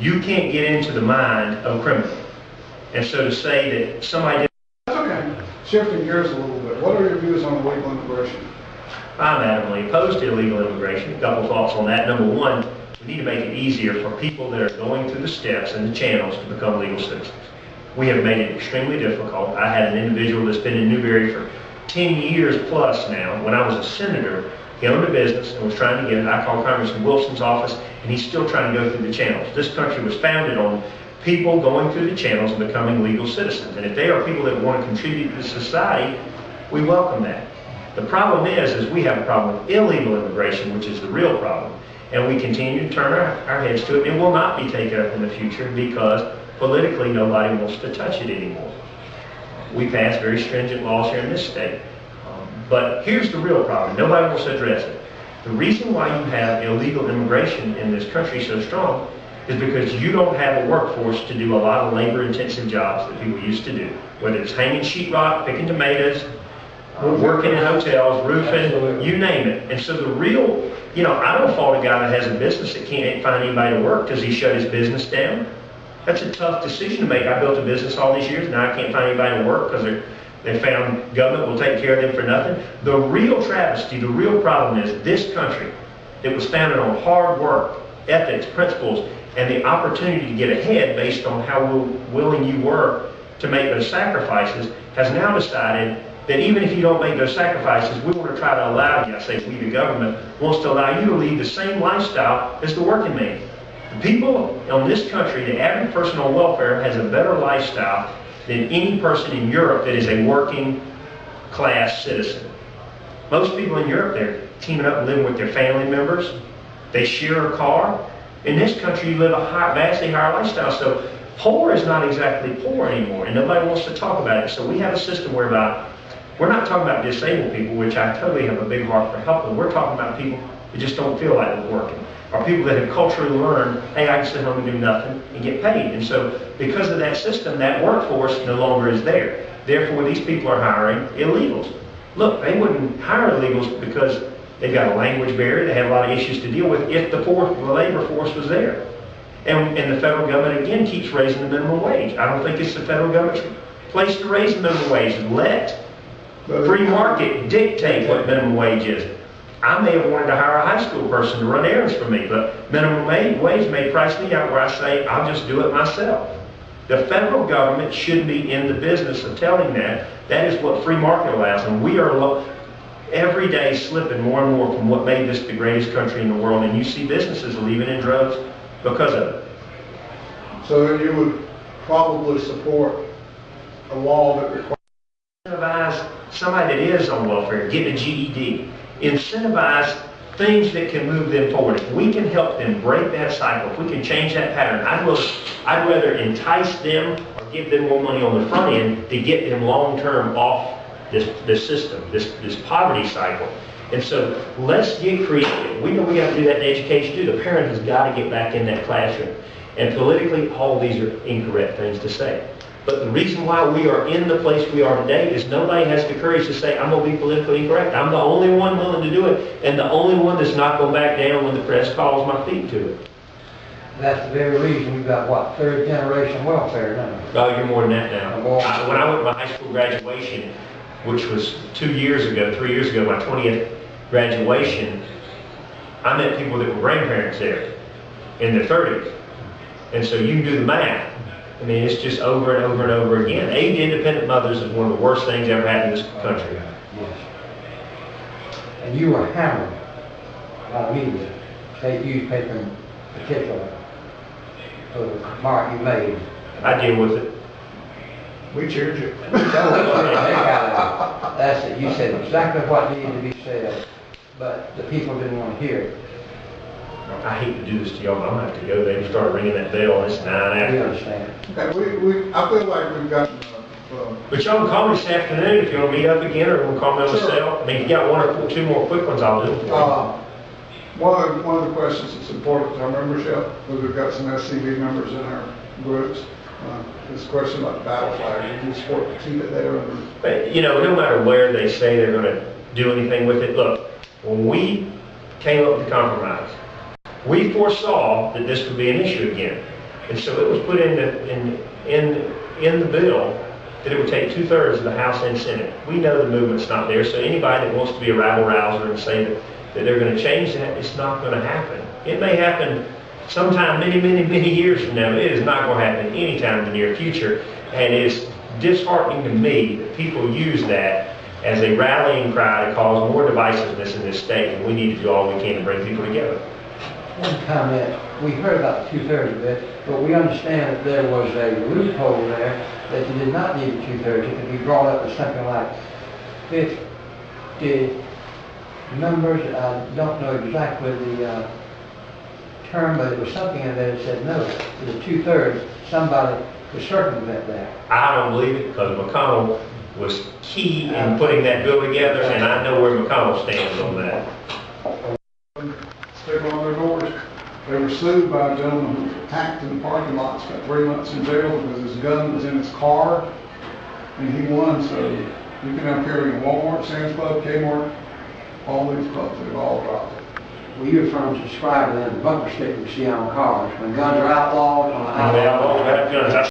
You can't get into the mind of a criminal. And so to say that somebody... That's okay. Shifting gears a little bit, what are your views on illegal immigration? I'm adamantly opposed to illegal immigration. A couple thoughts on that. Number one, we need to make it easier for people that are going through the steps and the channels to become legal citizens. We have made it extremely difficult. I had an individual that's been in Newberry for 10 years plus now. When I was a senator, he owned a business and was trying to get it. I called Congressman Wilson's office, and he's still trying to go through the channels. This country was founded on people going through the channels and becoming legal citizens. And if they are people that want to contribute to society, we welcome that. The problem is we have a problem with illegal immigration, which is the real problem. And we continue to turn our heads to it. It will not be taken up in the future because politically nobody wants to touch it anymore. We pass very stringent laws here in this state. But here's the real problem. Nobody wants to address it. The reason why you have illegal immigration in this country so strong is because you don't have a workforce to do a lot of labor-intensive jobs that people used to do. Whether it's hanging sheetrock, picking tomatoes, working in hotels, roofing, you name it. And so the real, I don't fault a guy that has a business that can't find anybody to work because he shut his business down. That's a tough decision to make. I built a business all these years, now I can't find anybody to work because they found government will take care of them for nothing. The real travesty, the real problem is this country that was founded on hard work, ethics, principles, and the opportunity to get ahead based on how willing you were to make those sacrifices has now decided that even if you don't make those sacrifices, we want to try to allow you, I say we, the government, wants to allow you to lead the same lifestyle as the working man. The people in this country, the average person on welfare has a better lifestyle than any person in Europe that is a working class citizen. Most people in Europe, they're teaming up and living with their family members. They share a car. In this country, you live a vastly higher lifestyle. So poor is not exactly poor anymore, and nobody wants to talk about it. So we have a system whereby we're not talking about disabled people, which I totally have a big heart for helping. We're talking about people that just don't feel like they're working, or people that have culturally learned, hey, I can sit home and do nothing and get paid. And so because of that system, that workforce no longer is there. Therefore, these people are hiring illegals. Look, they wouldn't hire illegals because they've got a language barrier, they have a lot of issues to deal with if the labor force was there. And the federal government, again, keeps raising the minimum wage. I don't think it's the federal government's place to raise the minimum wage. Let free market dictate what minimum wage is. I may have wanted to hire a high school person to run errands for me, but minimum wage may price me out where I say, I'll just do it myself. The federal government should be in the business of telling that. That is what free market allows, and we are every day slipping more and more from what made this the greatest country in the world, and you see businesses leaving in droves because of it. So you would probably support a law that requires... Incentivize somebody that is on welfare, get a GED. Incentivize things that can move them forward. If we can help them break that cycle, if we can change that pattern, I'd rather entice them or give them more money on the front end to get them long-term off this system, this poverty cycle. And so let's get creative. We know we have to do that in education too. The parent has got to get back in that classroom. And politically, all these are incorrect things to say. But the reason why we are in the place we are today is nobody has the courage to say, I'm going to be politically incorrect. I'm the only one willing to do it, and the only one that's not going to back down when the press calls my feet to it. That's the very reason we've got, what, third generation welfare, don't we? Oh, you're more than that now. When I went to my high school graduation, which was 3 years ago, my 20th graduation, I met people that were grandparents there in their 30s. And so you can do the math. I mean, it's just over and over and over again. Aid to independent mothers is one of the worst things ever happened in this country. Yes. And you were hammered by the media, state newspaper in particular, for the mark you made. I deal with it. We cheered you. That's it. You said exactly what needed to be said, but the people didn't want to hear it. I hate to do this to y'all, but I'm going to have to go there and start ringing that bell. It's 9 after. We understand. Okay, I feel like we've gotten... But y'all can call me this afternoon if you want to meet up again, or you want to call me on the cell. I mean, if you got one or two more quick ones, I'll do them for you. One of the questions that's important to our membership, because we've got some SCV members in our groups, this question about the battle flag. Do you support to keep it there? But, no matter where they say they're going to do anything with it, look, when we came up with the compromise, we foresaw that this would be an issue again. And so it was put in the bill that it would take 2/3 of the House and Senate. We know the movement's not there, so anybody that wants to be a rabble-rouser and say that they're going to change that, it's not going to happen. It may happen sometime many years from now. It is not going to happen anytime in the near future, and it's disheartening to me that people use that as a rallying cry to cause more divisiveness in this state, and we need to do all we can to bring people together. One comment, we heard about 2/3 of it, but we understand that there was a loophole there that you did not need 2/3. It could be brought up to something like 50 members. I don't know exactly the term, but it was something in there that said no, it was 2/3, somebody could circumvent that. I don't believe it, because McConnell was key in putting that bill together, and I know where McConnell stands on that. Stick on their doors. They were sued by a gentleman who attacked in the parking lot, spent 3 months in jail because his gun was in his car, and he won. So you can have carry in Walmart, Sam's Club, Kmart, all these clubs, they've all dropped it. Well, you're from subscribing to the bumper sticker you see on cars. When guns are outlawed on the highway. They all have guns.